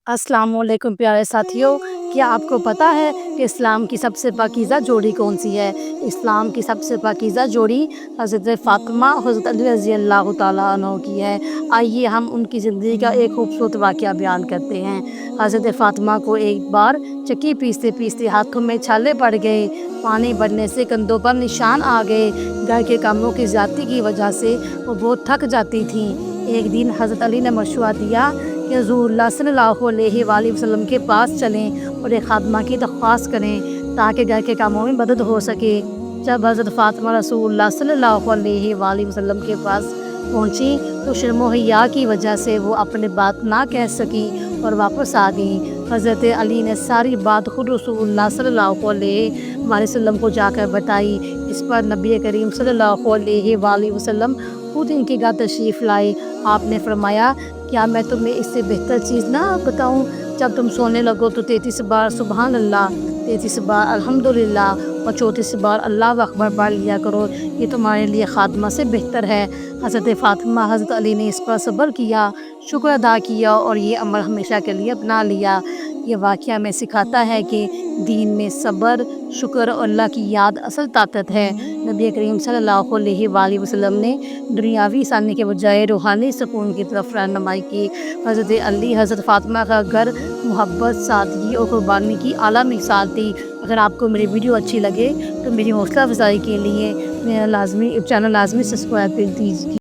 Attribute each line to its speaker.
Speaker 1: अस्सलाम वालेकुम प्यारे साथियों, क्या आपको पता है कि इस्लाम की सबसे पाकीज़ा जोड़ी कौन सी है? इस्लाम की सबसे पाकीज़ा जोड़ी हज़रत फ़ातिमा हज़रत अली रज़ी अल्लाह तआला अन्हु की है। आइए हम उनकी ज़िंदगी का एक खूबसूरत वाक़या बयान करते हैं। हज़रत फ़ातिमा को एक बार चक्की पीसते-पीसते हाथों में छाले पड़ गए, पानी बढ़ने से कंधों पर निशान आ गए। घर के कामों की ज़्यादती की वजह से वो बहुत थक जाती थीं। एक दिन हज़रत अली ने मशवरा दिया कि हुज़ूर सल्लल्लाहु अलैहि वसल्लम के पास चलें और एक खादमा की दरख्वास्त करें ताकि घर के कामों में मदद हो सके। जब हज़रत फ़ातिमा रसूलुल्लाह सल्लल्लाहु अलैहि वसल्लम के पास पहुंची तो शर्म हया की वजह से वो अपनी बात ना कह सकी और वापस आ गई। हज़रत अली ने सारी बात खुद रसूलुल्लाह सल्लल्लाहु अलैहि वसल्लम को जाकर बताई। इस पर नबी करीम सल्लल्लाहु अलैहि वसल्लम खुद इनकी घर तशरीफ़ लाए। आपने फरमाया, क्या मैं तुम्हें इससे बेहतर चीज़ ना बताऊं? जब तुम सोने लगो तो 33 बार सुबहान अल्लाह, 33 बार अल्हम्दुलिल्लाह और 34 बार अल्लाहु अकबर पढ़ लिया करो। ये तुम्हारे लिए खात्मा से बेहतर है। हज़रत फ़ातिमा हज़रत अली ने इस पर सब्र किया, शुक्र अदा किया और ये अमल हमेशा के लिए अपना लिया। ये वाक़या हमें सिखाता है कि दीन में सब्र, शुक्र और अल्लाह की याद असल ताकत है। नबी करीम सल्लल्लाहु अलैहि वसल्लम ने दुनियावी आसानी के बजाय रूहानी सुकून की तरफ रहनुमाई की। हज़रत अली हज़रत फ़ातिमा का घर मोहब्बत, सादगी और कुर्बानी की आला मिसाल थी। अगर आपको मेरी वीडियो अच्छी लगे तो मेरी हौसला अफ़ज़ाई के लिए मेरा चैनल लाज़मी सब्सक्राइब कर दीजिए।